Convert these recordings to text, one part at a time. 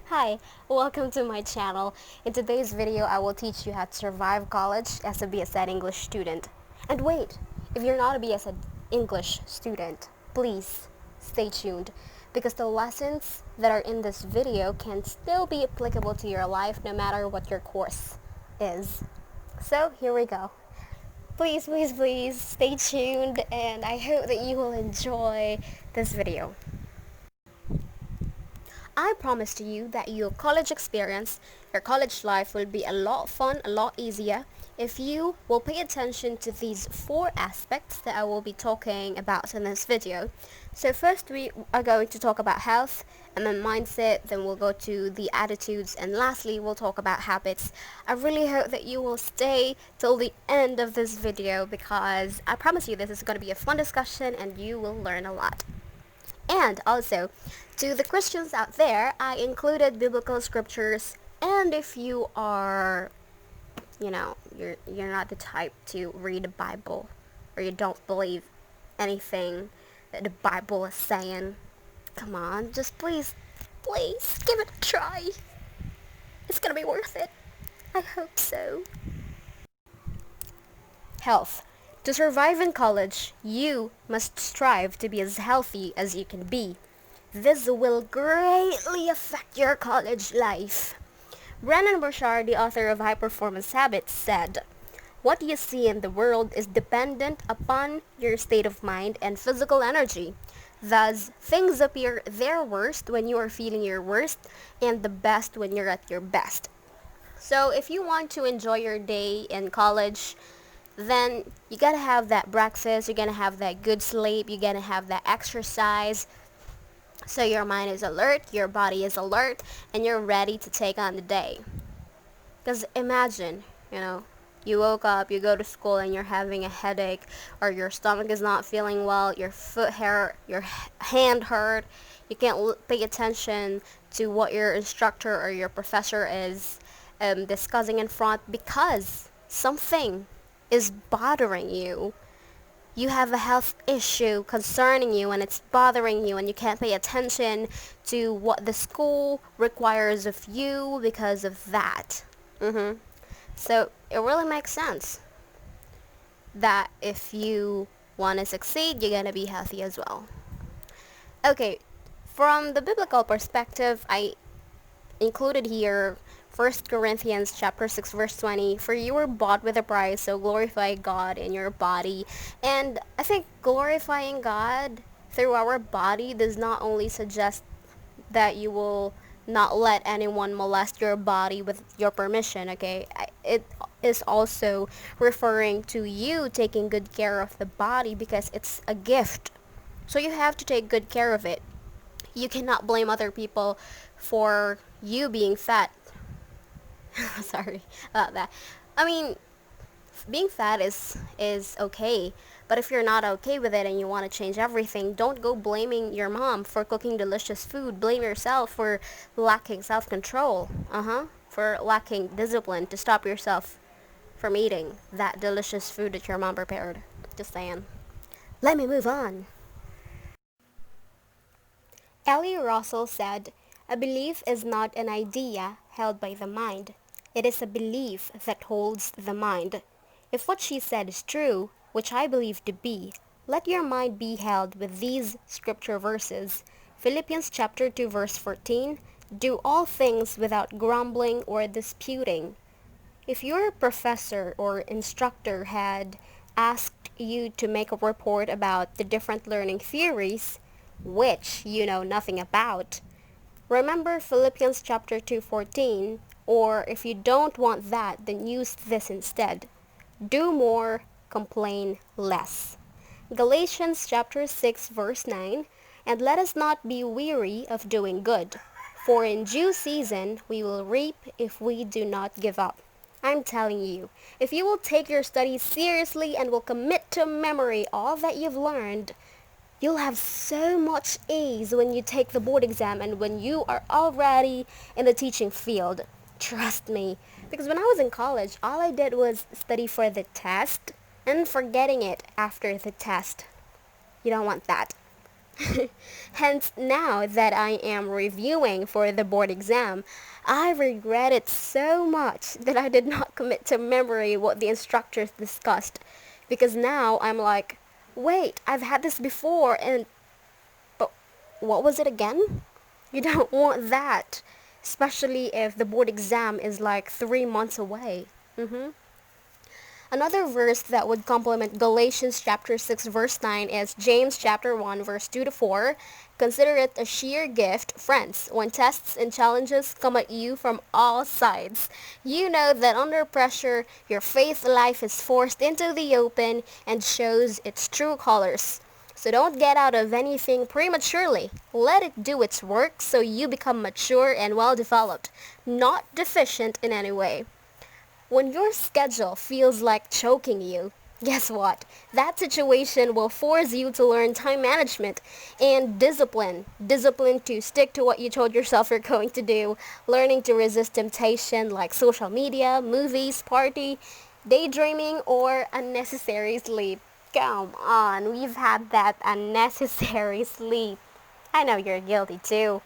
Hi, welcome to my channel. In today's video, I will teach you how to survive college as a BSED English student. And wait, if you're not a BSED English student, please stay tuned because the lessons that are in this video can still be applicable to your life no matter what your course is. So here we go. Please stay tuned and I hope that you will enjoy this video. I promise to you that your college experience, your college life will be a lot fun, a lot easier if you will pay attention to these four aspects that I will be talking about in this video. So first we are going to talk about health and then mindset, then we'll go to the attitudes, and lastly we'll talk about habits. I really hope that you will stay till the end of this video because I promise you this is going to be a fun discussion and you will learn a lot. And also, to the Christians out there, I included biblical scriptures. And if you are, you're not the type to read the Bible, or you don't believe anything that the Bible is saying, come on, just please give it a try. It's gonna be worth it. I hope so. Health. To survive in college, you must strive to be as healthy as you can be. This will greatly affect your college life. Brendon Burchard, the author of High Performance Habits, said, "What you see in the world is dependent upon your state of mind and physical energy. Thus, things appear their worst when you are feeling your worst and the best when you're at your best." So if you want to enjoy your day in college, then you gotta have that breakfast, you're gonna have that good sleep, you're gonna have that exercise, so your mind is alert, your body is alert, and you're ready to take on the day. Because imagine, you woke up, you go to school, and you're having a headache, or your stomach is not feeling well, your foot hurt, your hand hurt, you can't pay attention to what your instructor or your professor is discussing in front because something is bothering you. You have a health issue concerning you and it's bothering you and you can't pay attention to what the school requires of you because of that. So it really makes sense that if you want to succeed, you're going to be healthy as well. Okay, from the biblical perspective, I included here 1 Corinthians chapter 6 verse 20, "For you were bought with a price, so glorify God in your body." And I think glorifying God through our body does not only suggest that you will not let anyone molest your body with your permission, okay? It is also referring to you taking good care of the body because it's a gift. So you have to take good care of it. You cannot blame other people for you being fat. Sorry about that. I mean, being fat is okay, but if you're not okay with it and you want to change everything, don't go blaming your mom for cooking delicious food. Blame yourself for lacking self-control. For lacking discipline to stop yourself from eating that delicious food that your mom prepared. Just saying. Let me move on. Ellie Russell said, "A belief is not an idea held by the mind. It is a belief that holds the mind." If what she said is true, which I believe to be, let your mind be held with these scripture verses. Philippians chapter 2 verse 14, "Do all things without grumbling or disputing." If your professor or instructor had asked you to make a report about the different learning theories, which you know nothing about, remember Philippians chapter 2:14, or if you don't want that, then use this instead. Do more, complain less. Galatians chapter 6 verse 9, "And let us not be weary of doing good, for in due season we will reap if we do not give up." I'm telling you, if you will take your studies seriously and will commit to memory all that you've learned, you'll have so much ease when you take the board exam and when you are already in the teaching field. Trust me. Because when I was in college, all I did was study for the test and forgetting it after the test. You don't want that. Hence, now that I am reviewing for the board exam, I regret it so much that I did not commit to memory what the instructors discussed. Because now I'm like, wait, I've had this before, but what was it again? You don't want that, especially if the board exam is like 3 months away. Another verse that would complement Galatians chapter 6 verse 9 is James chapter 1 verse 2 to 4. Consider it a sheer gift, friends, when tests and challenges come at you from all sides. You know that under pressure, your faith life is forced into the open and shows its true colors. So don't get out of anything prematurely. Let it do its work so you become mature and well developed, not deficient in any way. When your schedule feels like choking you, guess what? That situation will force you to learn time management and discipline. Discipline to stick to what you told yourself you're going to do, learning to resist temptation like social media, movies, party, daydreaming, or unnecessary sleep. Come on, we've had that unnecessary sleep. I know you're guilty too.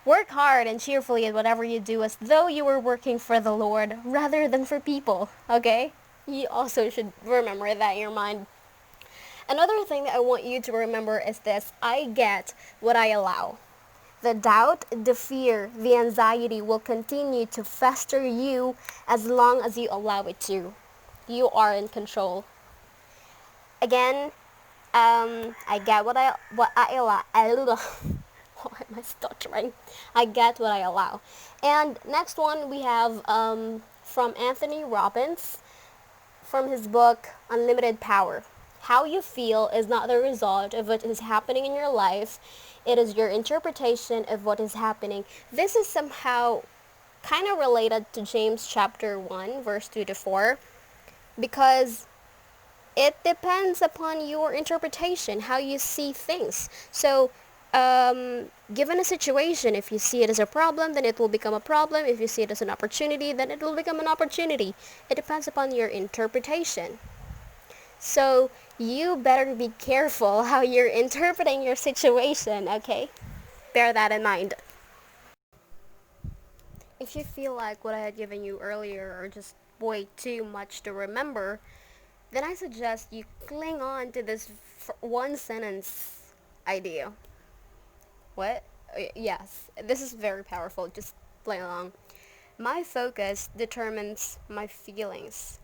Work hard and cheerfully at whatever you do as though you were working for the Lord rather than for people, okay? You also should remember that in your mind. Another thing that I want you to remember is this: I get what I allow. The doubt, the fear, the anxiety will continue to fester you as long as you allow it to. You are in control. Again, I get what I allow. Why am I stuttering? I get what I allow. And next one we have from Anthony Robbins from his book Unlimited Power. How you feel is not the result of what is happening in your life. It is your interpretation of what is happening. This is somehow kind of related to James chapter 1 verse 2 to 4 because it depends upon your interpretation, how you see things. So, given a situation, if you see it as a problem, then it will become a problem. If you see it as an opportunity, then it will become an opportunity. It depends upon your interpretation. So, you better be careful how you're interpreting your situation, okay? Bear that in mind. If you feel like what I had given you earlier are just way too much to remember, then I suggest you cling on to this one sentence idea. What? Yes, this is very powerful. Just play along. My focus determines my feelings.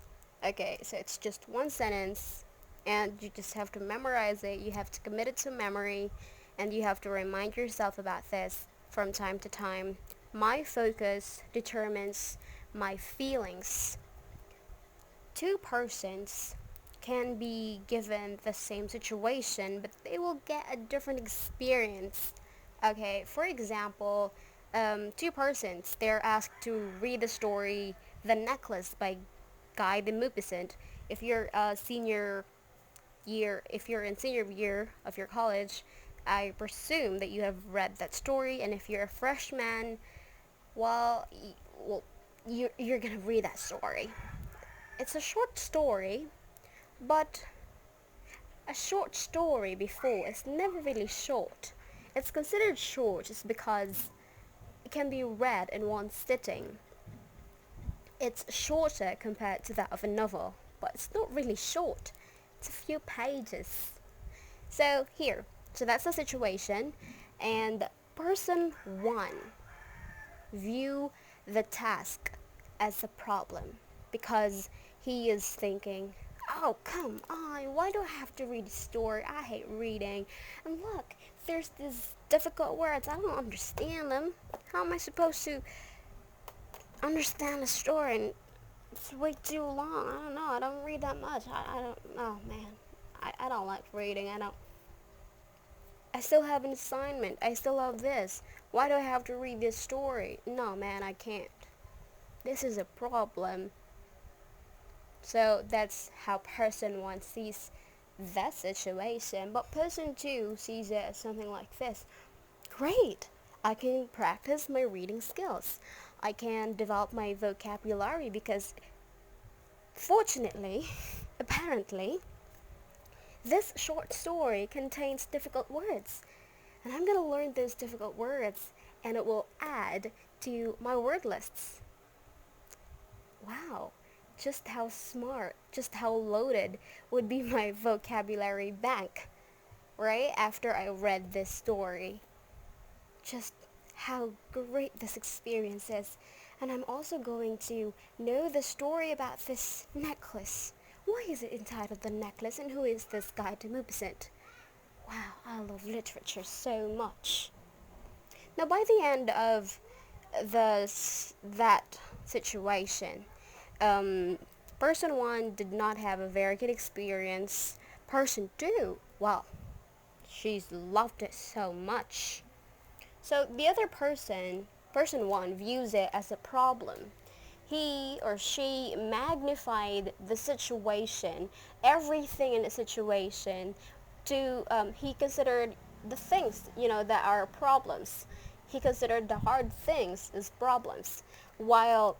Okay, so it's just one sentence, and you just have to memorize it. You have to commit it to memory, and you have to remind yourself about this from time to time. My focus determines my feelings. Two persons can be given the same situation, but they will get a different experience. Okay, for example, two persons, they're asked to read the story The Necklace by Guy de Maupassant. If you're if you're in senior year of your college, I presume that you have read that story, and if you're a freshman, well, you're gonna read that story. It's a short story, but a short story before is never really short. It's considered short just because it can be read in one sitting. It's shorter compared to that of a novel, but it's not really short. It's a few pages. So that's the situation, and person one view the task as a problem because he is thinking, oh, come on, why do I have to read a story? I hate reading. And look, there's these difficult words. I don't understand them. How am I supposed to understand a story? And it's way too long. I don't know. I don't read that much. I don't, oh man. I don't like reading. I still have an assignment. I still have this. Why do I have to read this story? No, man, I can't. This is a problem. So that's how person one sees that situation. But person two sees it as something like this. Great! I can practice my reading skills. I can develop my vocabulary because fortunately, apparently, This short story contains difficult words, and I'm going to learn those difficult words, and it will add to my word lists. Wow, just how smart, just how loaded would be my vocabulary bank, right? After I read this story. Just how great this experience is. And I'm also going to know the story about this necklace. Why is it entitled The Necklace, and who is this guy to Mubsint? Wow, I love literature so much. Now, by the end of that situation, um, person one did not have a very good experience. Person two, well, she's loved it so much. So the other person one, views it as a problem. He or she magnified the situation, everything in the situation, to he considered the things that are problems. He considered the hard things as problems, while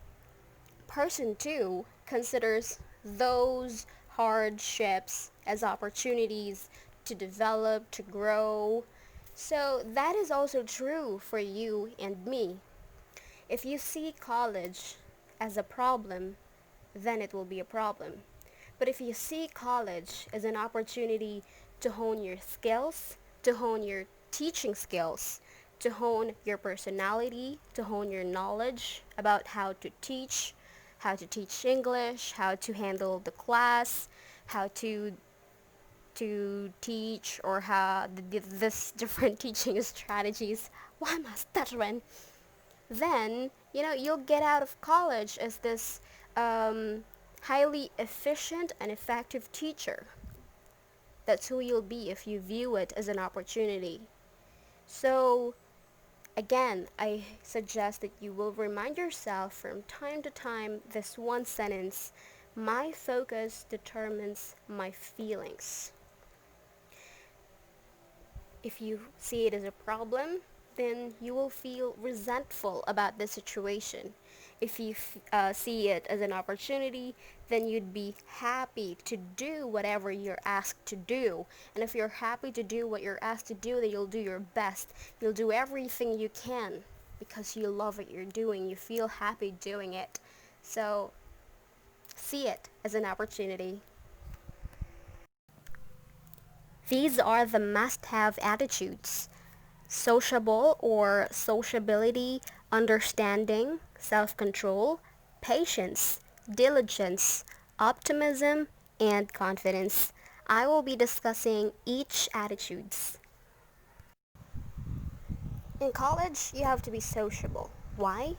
person two considers those hardships as opportunities to develop, to grow. So that is also true for you and me. If you see college as a problem, then it will be a problem. But if you see college as an opportunity to hone your skills, to hone your teaching skills, to hone your personality, to hone your knowledge about how to teach English, how to handle the class, how to teach, or how this different teaching strategies. Why am I stuttering? Then you'll get out of college as this highly efficient and effective teacher. That's who you'll be if you view it as an opportunity. So again, I suggest that you will remind yourself from time to time this one sentence: my focus determines my feelings. If you see it as a problem, then you will feel resentful about the situation. If you see it as an opportunity, then you'd be happy to do whatever you're asked to do. And if you're happy to do what you're asked to do, then you'll do your best. You'll do everything you can because you love what you're doing. You feel happy doing it. So see it as an opportunity. These are the must-have attitudes: sociable or sociability, understanding, self-control, patience, diligence, optimism, and confidence. I will be discussing each attitudes. In college, you have to be sociable. Why?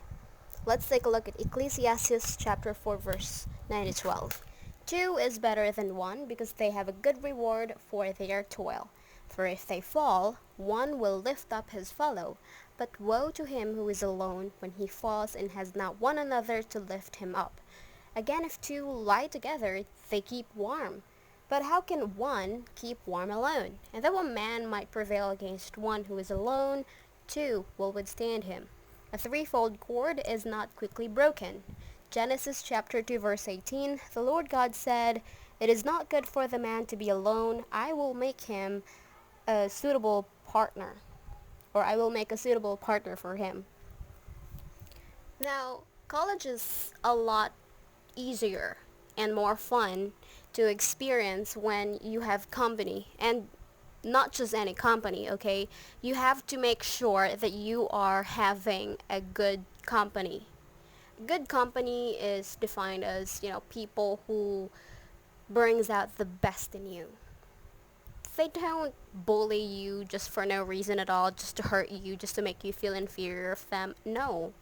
Let's take a look at Ecclesiastes chapter 4 verse 9 to 12. Two is better than one because they have a good reward for their toil. For if they fall, one will lift up his fellow. But woe to him who is alone when he falls and has not one another to lift him up. Again, if two lie together, they keep warm. But how can one keep warm alone? And though a man might prevail against one who is alone, two will withstand him. A threefold cord is not quickly broken. Genesis chapter 2 verse 18, the Lord God said, "It is not good for the man to be alone. I will make him a suitable partner." Or I will make a suitable partner for him. Now, college is a lot easier and more fun to experience when you have company, and not just any company, okay? You have to make sure that you are having a good company. Good company is defined as, people who brings out the best in you. They don't bully you just for no reason at all, just to hurt you, just to make you feel inferior of them. No.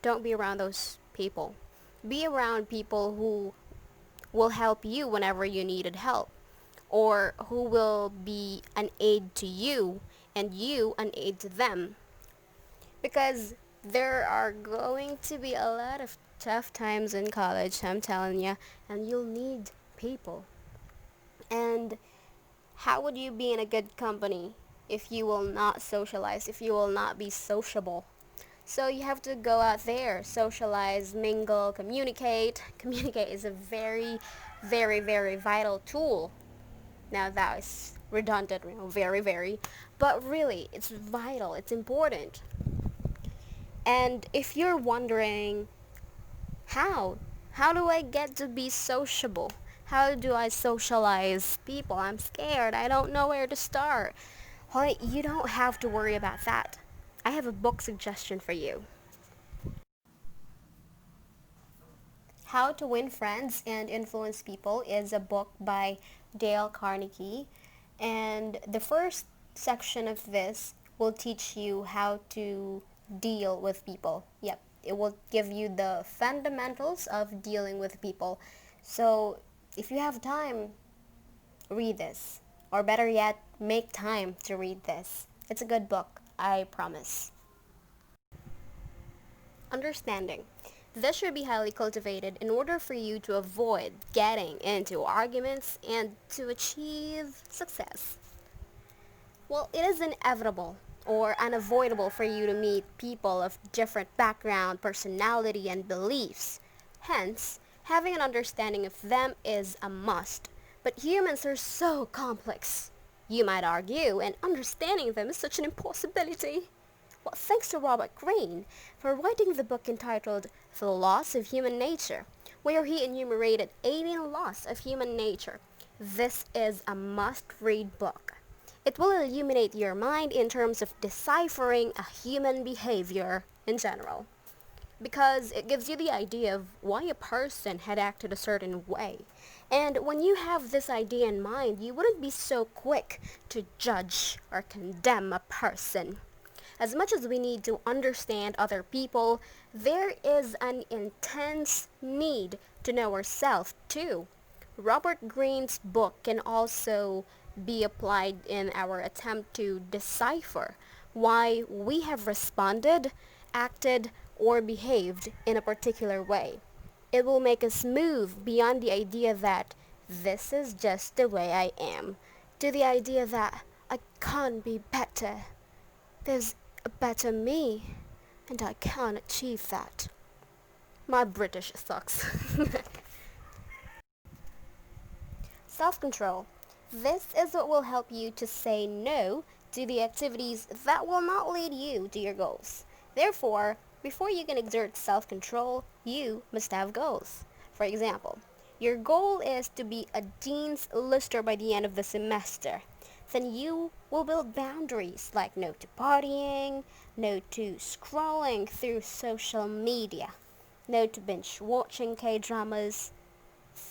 Don't be around those people. Be around people who will help you whenever you needed help, or who will be an aid to you and you an aid to them. Because there are going to be a lot of tough times in college, I'm telling you, and you'll need people. And how would you be in a good company if you will not socialize, if you will not be sociable? So you have to go out there, socialize, mingle, communicate. Communicate is a very, very, very vital tool Now that is redundant, very, very. But really, it's vital, it's important. And if you're wondering, how? How do I get to be sociable? How do I socialize people? I'm scared. I don't know where to start. Well, you don't have to worry about that. I have a book suggestion for you. How to Win Friends and Influence People is a book by Dale Carnegie. And the first section of this will teach you how to deal with people. Yep, it will give you the fundamentals of dealing with people. So if you have time, read this. Or better yet, make time to read this. It's a good book, I promise. Understanding. This should be highly cultivated in order for you to avoid getting into arguments and to achieve success. Well, it is inevitable or unavoidable for you to meet people of different background, personality, and beliefs. Hence, having an understanding of them is a must. But humans are so complex. You might argue, and understanding them is such an impossibility. Well, thanks to Robert Greene for writing the book entitled The Laws of Human Nature, where he enumerated 18 laws of human nature. This is a must-read book. It will illuminate your mind in terms of deciphering a human behavior in general, because it gives you the idea of why a person had acted a certain way. And when you have this idea in mind, you wouldn't be so quick to judge or condemn a person. As much as we need to understand other people, there is an intense need to know ourselves too. Robert Greene's book can also be applied in our attempt to decipher why we have responded, acted, or behaved in a particular way. It will make us move beyond the idea that this is just the way I am, to the idea that I can't be better. There's a better me, and I can't achieve that. My British sucks. Self-control. This is what will help you to say no to the activities that will not lead you to your goals. Therefore, before you can exert self-control, you must have goals. For example, your goal is to be a Dean's Lister by the end of the semester. Then you will build boundaries like no to partying, no to scrolling through social media, no to binge watching K-dramas.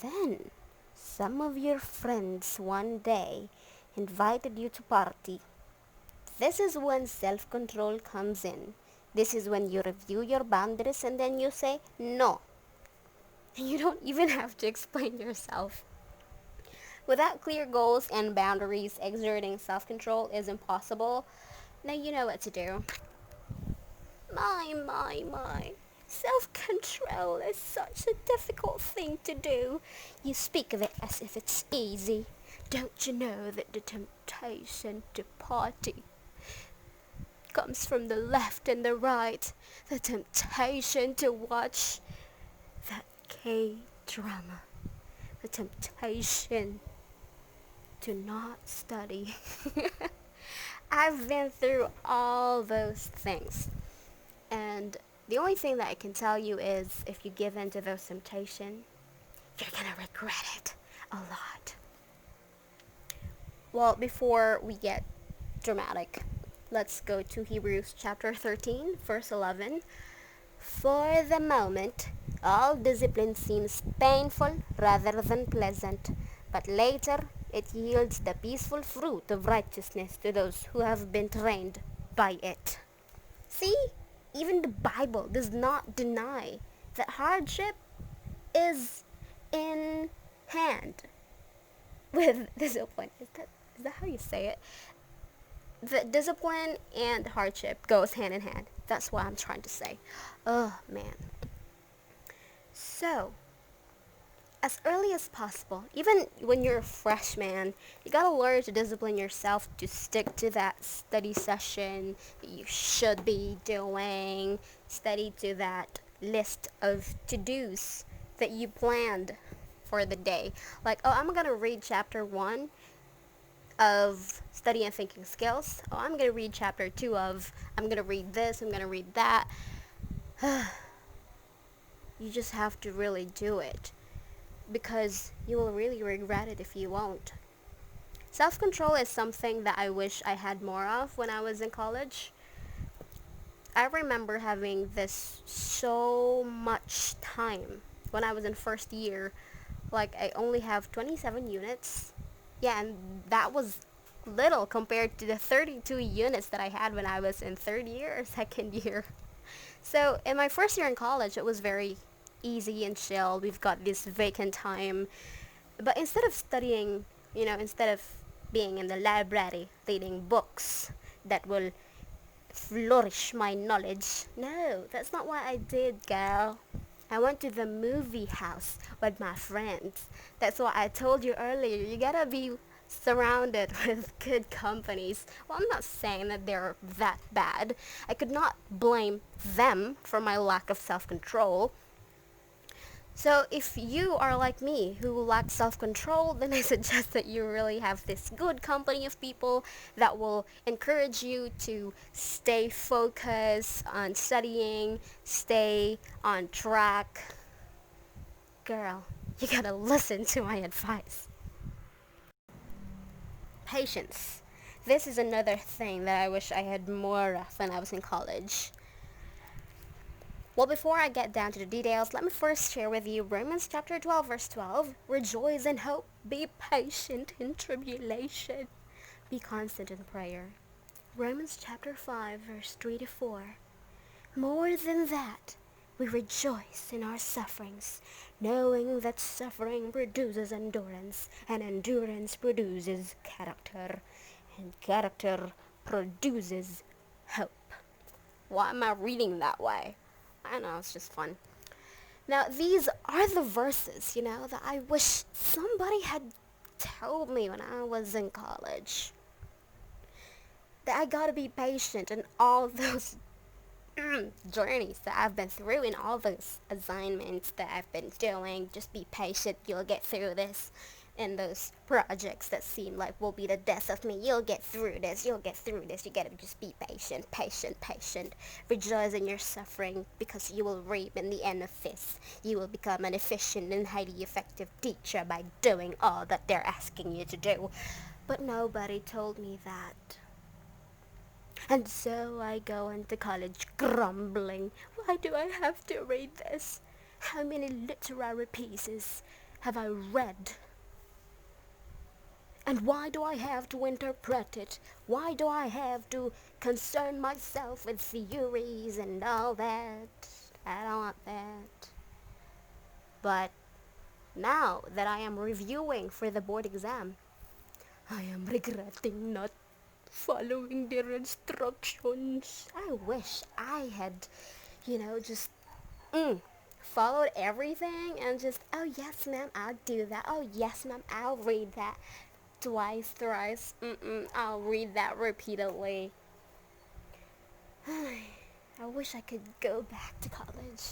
Then, some of your friends one day invited you to party. This is when self-control comes in. This is when you review your boundaries and then you say no. And you don't even have to explain yourself. Without clear goals and boundaries, exerting self-control is impossible. Now you know what to do. My. Self-control is such a difficult thing to do. You speak of it as if it's easy. Don't you know that the temptation to party comes from the left and the right? The temptation to watch that K-drama. The temptation to not study. I've been through all those things. And the only thing that I can tell you is if you give in to those temptations, you're gonna regret it a lot. Well, before we get dramatic, let's go to Hebrews chapter 13, verse 11. For the moment, all discipline seems painful rather than pleasant, but later it yields the peaceful fruit of righteousness to those who have been trained by it. See? Even the Bible does not deny that hardship is in hand with discipline. Is that how you say it? The discipline and hardship goes hand in hand. That's what I'm trying to say. Oh, man. So, as early as possible, even when you're a freshman, you gotta learn to discipline yourself to stick to that study session that you should be doing, study to that list of to-dos that you planned for the day. Like, oh, I'm gonna read chapter 1 of study and thinking skills. Oh, I'm going to read chapter 2 of, I'm going to read this, I'm going to read that. You just have to really do it, because you will really regret it if you won't. Self-control is something that I wish I had more of when I was in college. I remember having this so much time when I was in first year. Like, I only have 27 units. Yeah, and that was little compared to the 32 units that I had when I was in third year or second year. So in my first year in college, it was very easy and chill. We've got this vacant time. But instead of studying, instead of being in the library reading books that will flourish my knowledge, no, that's not what I did, girl. I went to the movie house with my friends. That's what I told you earlier. You gotta be surrounded with good companies. Well, I'm not saying that they're that bad. I could not blame them for my lack of self-control. So if you are like me who lacks self-control, then I suggest that you really have this good company of people that will encourage you to stay focused on studying, stay on track. Girl, you gotta listen to my advice. Patience. This is another thing that I wish I had more of when I was in college. Well, before I get down to the details, let me first share with you Romans chapter 12, verse 12. Rejoice in hope, be patient in tribulation, be constant in prayer. Romans chapter 5, verse 3 to 4. More than that, we rejoice in our sufferings, knowing that suffering produces endurance, and endurance produces character, and character produces hope. Why am I reading that way? I know, it's just fun. Now, these are the verses, that I wish somebody had told me when I was in college. That I gotta be patient in all those journeys that I've been through, in all those assignments that I've been doing. Just be patient, you'll get through this. And those projects that seem like will be the death of me, you'll get through this, you gotta just be patient, patient. Rejoice in your suffering, because you will reap in the end of this. You will become an efficient and highly effective teacher by doing all that they're asking you to do. But nobody told me that. And so I go into college grumbling. Why do I have to read this? How many literary pieces have I read? And why do I have to interpret it? Why do I have to concern myself with theories and all that? I don't want that. But now that I am reviewing for the board exam, I am regretting not following their instructions. I wish I had, just followed everything and just, oh yes ma'am, I'll do that. Oh yes ma'am, I'll read that. Twice, thrice, I'll read that repeatedly. I wish I could go back to college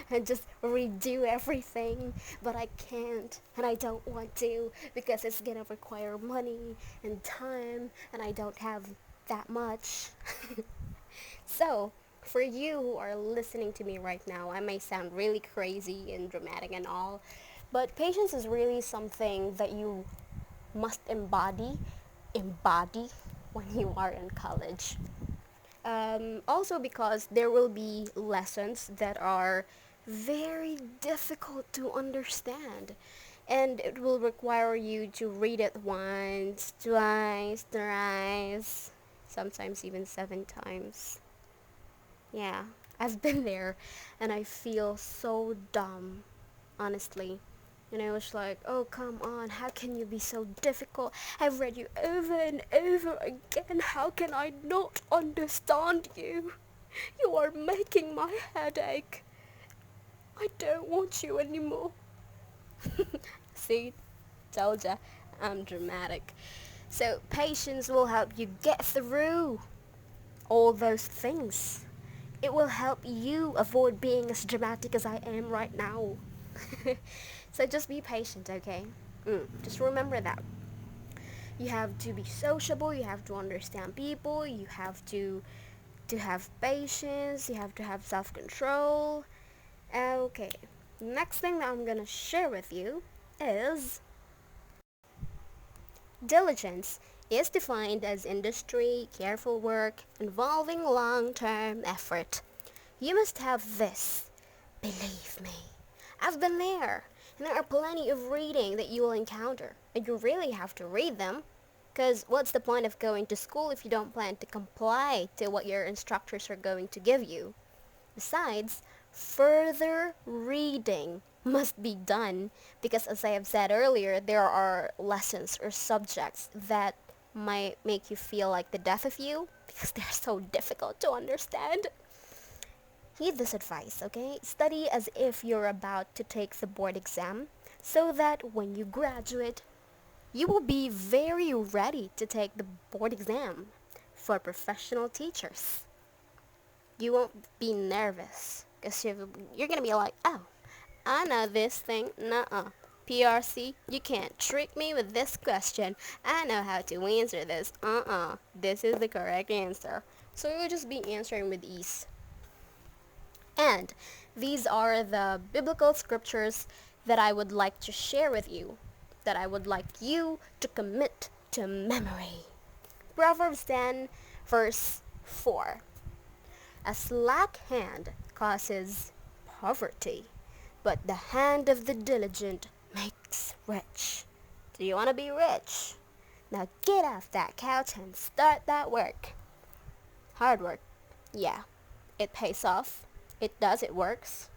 and just redo everything, but I can't, and I don't want to, because it's gonna require money and time, and I don't have that much. So, for you who are listening to me right now, I may sound really crazy and dramatic and all, but patience is really something that you must embody when you are in college. Also because there will be lessons that are very difficult to understand, and it will require you to read it once, twice, thrice, sometimes even 7 times. Yeah, I've been there, and I feel so dumb, honestly. And I was like, oh, come on, how can you be so difficult? I've read you over and over again. How can I not understand you? You are making my head ache. I don't want you anymore. See, told ya, I'm dramatic. So patience will help you get through all those things. It will help you avoid being as dramatic as I am right now. So just be patient, okay? Just remember that. You have to be sociable, you have to understand people, you have to have patience, you have to have self-control. Okay, next thing that I'm gonna share with you is diligence is defined as industry, careful work, involving long-term effort. You must have this. Believe me, I've been there, and there are plenty of reading that you will encounter, and you really have to read them. Because what's the point of going to school if you don't plan to comply to what your instructors are going to give you? Besides, further reading must be done because, as I have said earlier, there are lessons or subjects that might make you feel like the death of you because they're so difficult to understand. Heed this advice, okay? Study as if you're about to take the board exam so that when you graduate, you will be very ready to take the board exam for professional teachers. You won't be nervous because you're going to be like, oh, I know this thing. Nuh-uh. PRC, you can't trick me with this question. I know how to answer this. This is the correct answer. So you'll just be answering with ease. And these are the biblical scriptures that I would like to share with you, that I would like you to commit to memory. Proverbs 10, verse 4. A slack hand causes poverty, but the hand of the diligent makes rich. Do you want to be rich? Now get off that couch and start that work. Hard work. Yeah, it pays off. It does, it works.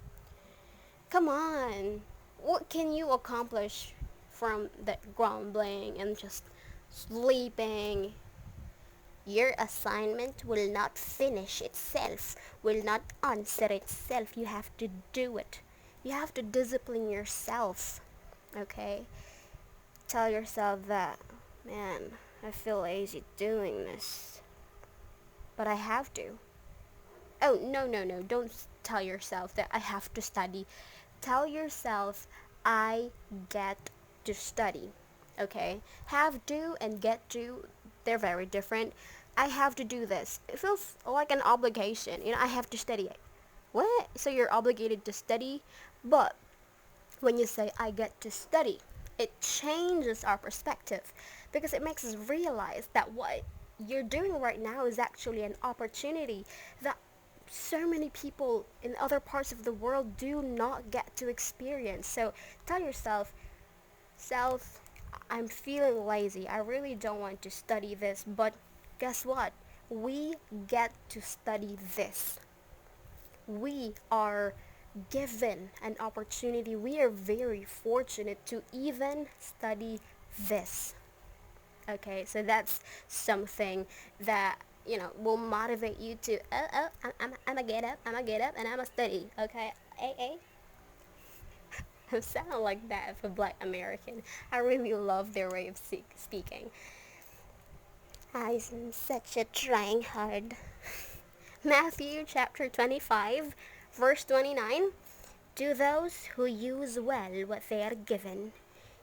Come on. What can you accomplish from that grumbling and just sleeping? Your assignment will not finish itself, will not answer itself. You have to do it. You have to discipline yourself. Okay? Tell yourself that, man, I feel lazy doing this. But I have to. Oh, no, no, no. Don't tell yourself that I have to study. Tell yourself, I get to study. Okay? Have to and get to, they're very different. I have to do this. It feels like an obligation. I have to study. What? So you're obligated to study? But when you say, I get to study, it changes our perspective because it makes us realize that what you're doing right now is actually an opportunity that so many people in other parts of the world do not get to experience. So tell yourself, self, I'm feeling lazy. I really don't want to study this, but guess what? We get to study this. We are given an opportunity. We are very fortunate to even study this. Okay, so that's something that will motivate you to I'm gonna get up, and I'm gonna study. Okay, a I sound like that of a black American. I really love their way of speaking. I'm such a trying hard. Matthew chapter 25, verse 29. To those who use well what they are given,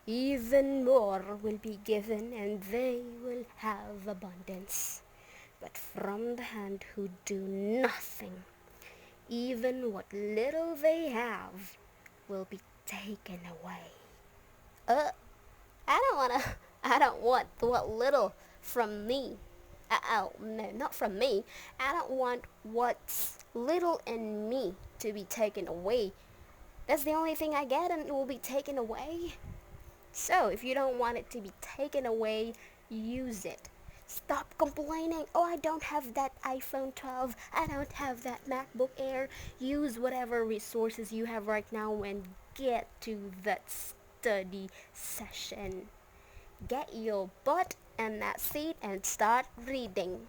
even more will be given, and they will have abundance. But from the hand who do nothing, even what little they have will be taken away. Uh, I don't want what little from me. Oh, no, not from me. I don't want what's little in me to be taken away. That's the only thing I get, and it will be taken away. So, if you don't want it to be taken away, use it. Stop complaining. Oh, I don't have that iPhone 12. I don't have that MacBook Air. Use whatever resources you have right now and get to that study session. Get your butt in that seat and start reading.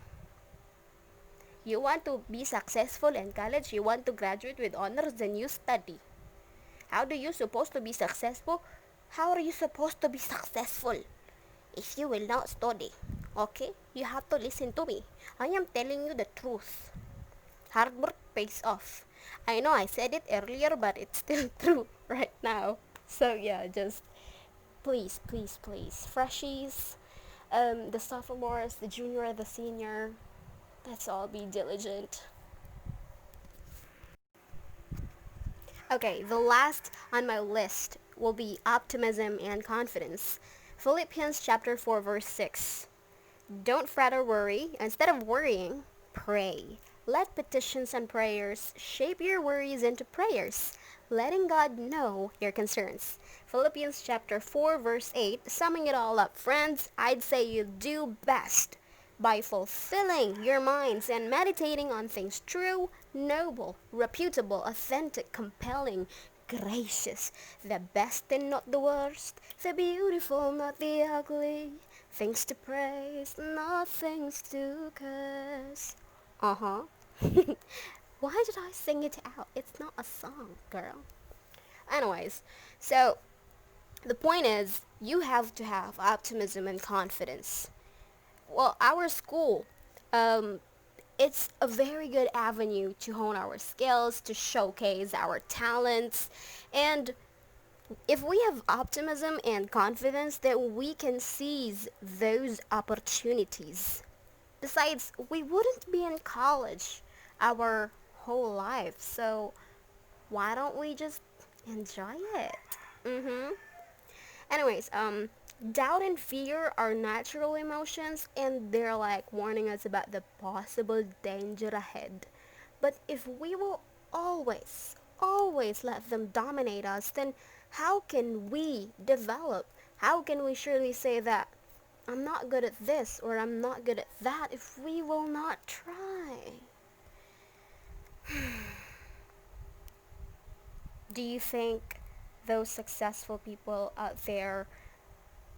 You want to be successful in college, you want to graduate with honors, then you study. How do you supposed to be successful? How are you supposed to be successful if you will not study? Okay? You have to listen to me. I am telling you the truth. Hard work pays off. I know I said it earlier, but it's still true right now. So yeah, just please, please, please, freshies, The sophomores, the junior, the senior, let's all be diligent. Okay, the last on my list will be optimism and confidence. Philippians chapter 4 verse 6. Don't fret or worry. Instead of worrying, pray. Let petitions and prayers shape your worries into prayers, letting God know your concerns. Philippians chapter 4 verse 8, summing it all up, friends, I'd say you do best by fulfilling your minds and meditating on things true, noble, reputable, authentic, compelling, gracious, the best and not the worst, the beautiful, not the ugly, things to praise, not things to curse. Uh-huh. Why did I sing it out? It's not a song, girl. Anyways, so the point is, you have to have optimism and confidence. Well, our school, um, it's a very good avenue to hone our skills, to showcase our talents, and if we have optimism and confidence, then we can seize those opportunities. Besides, we wouldn't be in college our whole life, so why don't we just enjoy it? Mm-hmm. Anyways, doubt and fear are natural emotions and they're like warning us about the possible danger ahead. But if we will always let them dominate us, then how can we develop? How can we surely say that I'm not good at this or I'm not good at that if we will not try? Do you think those successful people out there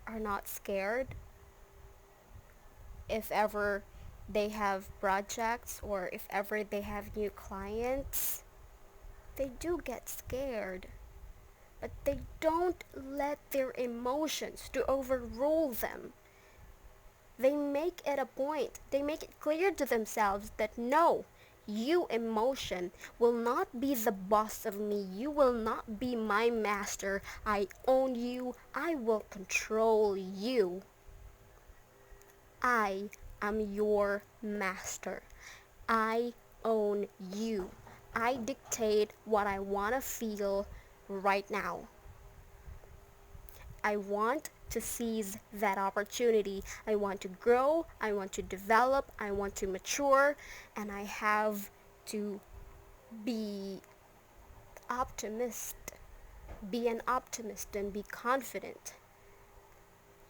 are not scared if ever they have projects or if ever they have new clients? They do get scared, but they don't let their emotions to overrule them. They make it a point. They make it clear to themselves that no, you emotion will not be the boss of me. You will not be my master. I own you. I will control you. I am your master. I own you. I dictate what I want to feel right now. I want to seize that opportunity. I want to grow. I want to develop. I want to mature. And I have to be optimist. Be an optimist and be confident.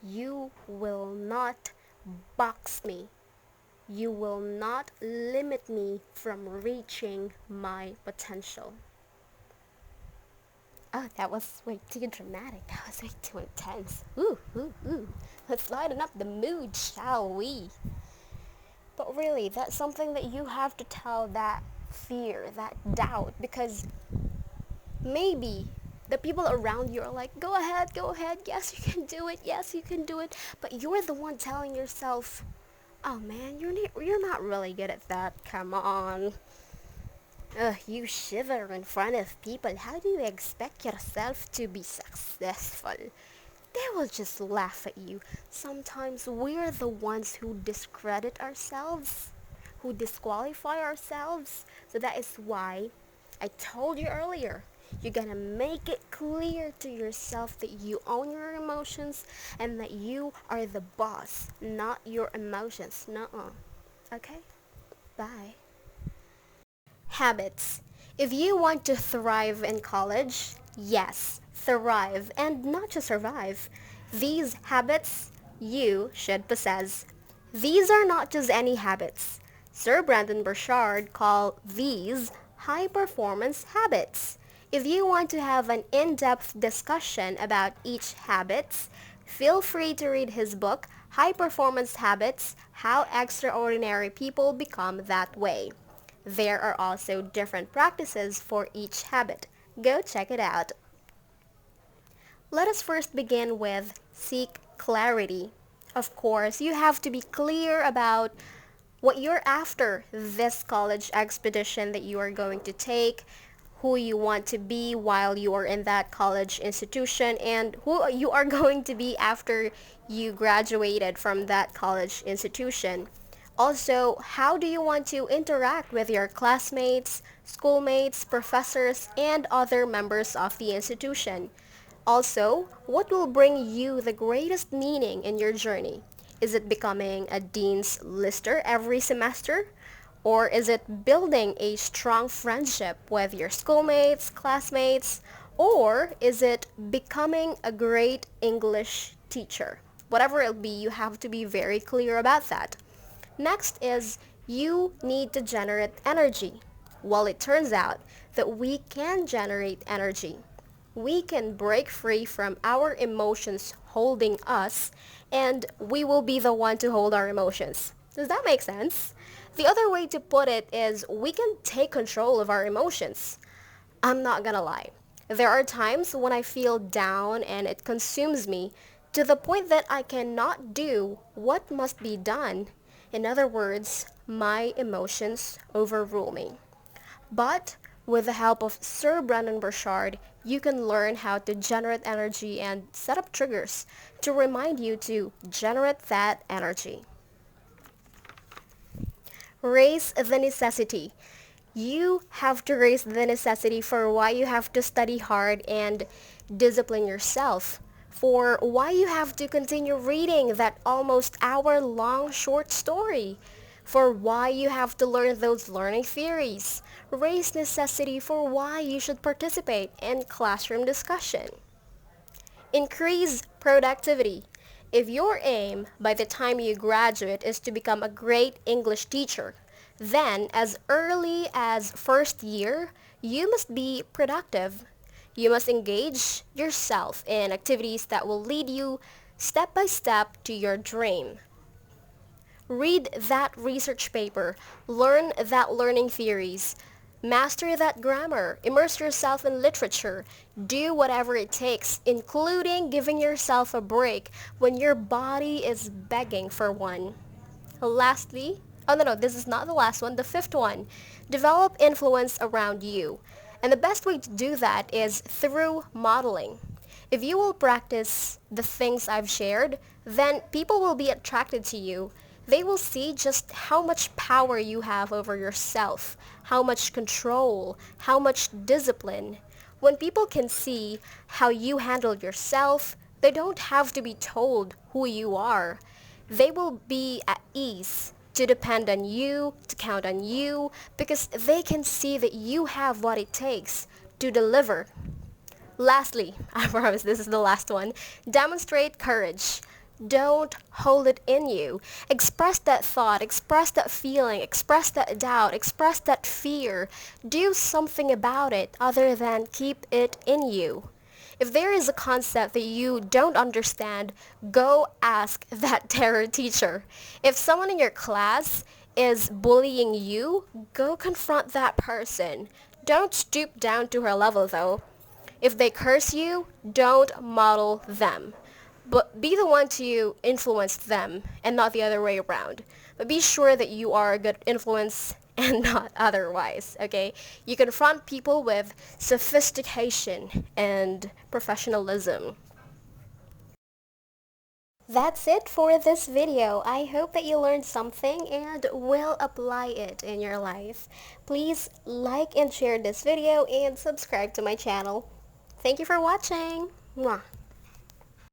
You will not box me. You will not limit me from reaching my potential. Oh, that was way too dramatic. That was way too intense. Ooh, ooh, ooh. Let's lighten up the mood, shall we? But really, that's something that you have to tell that fear, that doubt, because maybe the people around you are like, go ahead, yes, you can do it, yes, you can do it. But you're the one telling yourself, oh man, you're not really good at that. Come on. Ugh, you shiver in front of people. How do you expect yourself to be successful? They will just laugh at you. Sometimes we're the ones who discredit ourselves, who disqualify ourselves. So that is why I told you earlier, you're gonna make it clear to yourself that you own your emotions and that you are the boss, not your emotions. Nuh-uh. Okay? Bye. Habits. If you want to thrive in college, yes, thrive and not just survive. These habits you should possess. These are not just any habits. Sir Brandon Burchard called these high-performance habits. If you want to have an in-depth discussion about each habits, feel free to read his book, High Performance Habits: How Extraordinary People Become That Way. There are also different practices for each habit. Go check it out. Let us first begin with seek clarity. Of course, you have to be clear about what you're after this college expedition that you are going to take, who you want to be while you are in that college institution and who you are going to be after you graduated from that college institution. Also, how do you want to interact with your classmates, schoolmates, professors, and other members of the institution? Also, what will bring you the greatest meaning in your journey? Is it becoming a dean's lister every semester? Or is it building a strong friendship with your schoolmates, classmates? Or is it becoming a great English teacher? Whatever it'll be, you have to be very clear about that. Next is you need to generate energy. Well, it turns out that we can generate energy. We can break free from our emotions holding us, and we will be the one to hold our emotions. Does that make sense? The other way to put it is we can take control of our emotions. I'm not gonna lie. There are times when I feel down and it consumes me to the point that I cannot do what must be done. In other words, my emotions overrule me. But with the help of Sir Brandon Burchard, you can learn how to generate energy and set up triggers to remind you to generate that energy. Raise the necessity. You have to raise the necessity for why you have to study hard and discipline yourself. For why you have to continue reading that almost hour-long short story. For why you have to learn those learning theories. Raise necessity for why you should participate in classroom discussion. Increase productivity. If your aim by the time you graduate is to become a great English teacher, then as early as first year, you must be productive. You must engage yourself in activities that will lead you step by step to your dream. Read that research paper, learn that learning theories, master that grammar, immerse yourself in literature, do whatever it takes, including giving yourself a break when your body is begging for one. Lastly, oh no, this is not the last one, the fifth one, develop influence around you. And the best way to do that is through modeling. If you will practice the things I've shared, then people will be attracted to you. They will see just how much power you have over yourself, how much control, how much discipline. When people can see how you handle yourself, they don't have to be told who you are. They will be at ease to depend on you, to count on you, because they can see that you have what it takes to deliver. Lastly, I promise this is the last one, demonstrate courage. Don't hold it in you. Express that thought, express that feeling, express that doubt, express that fear. Do something about it other than keep it in you. If there is a concept that you don't understand, go ask that terror teacher. If someone in your class is bullying you, go confront that person. Don't stoop down to her level though. If they curse you, don't model them. But be the one to influence them and not the other way around. But be sure that you are a good influence and not otherwise, okay? You confront people with sophistication and professionalism. That's it for this video. I hope that you learned something and will apply it in your life. Please like and share this video and subscribe to my channel. Thank you for watching. Mwah.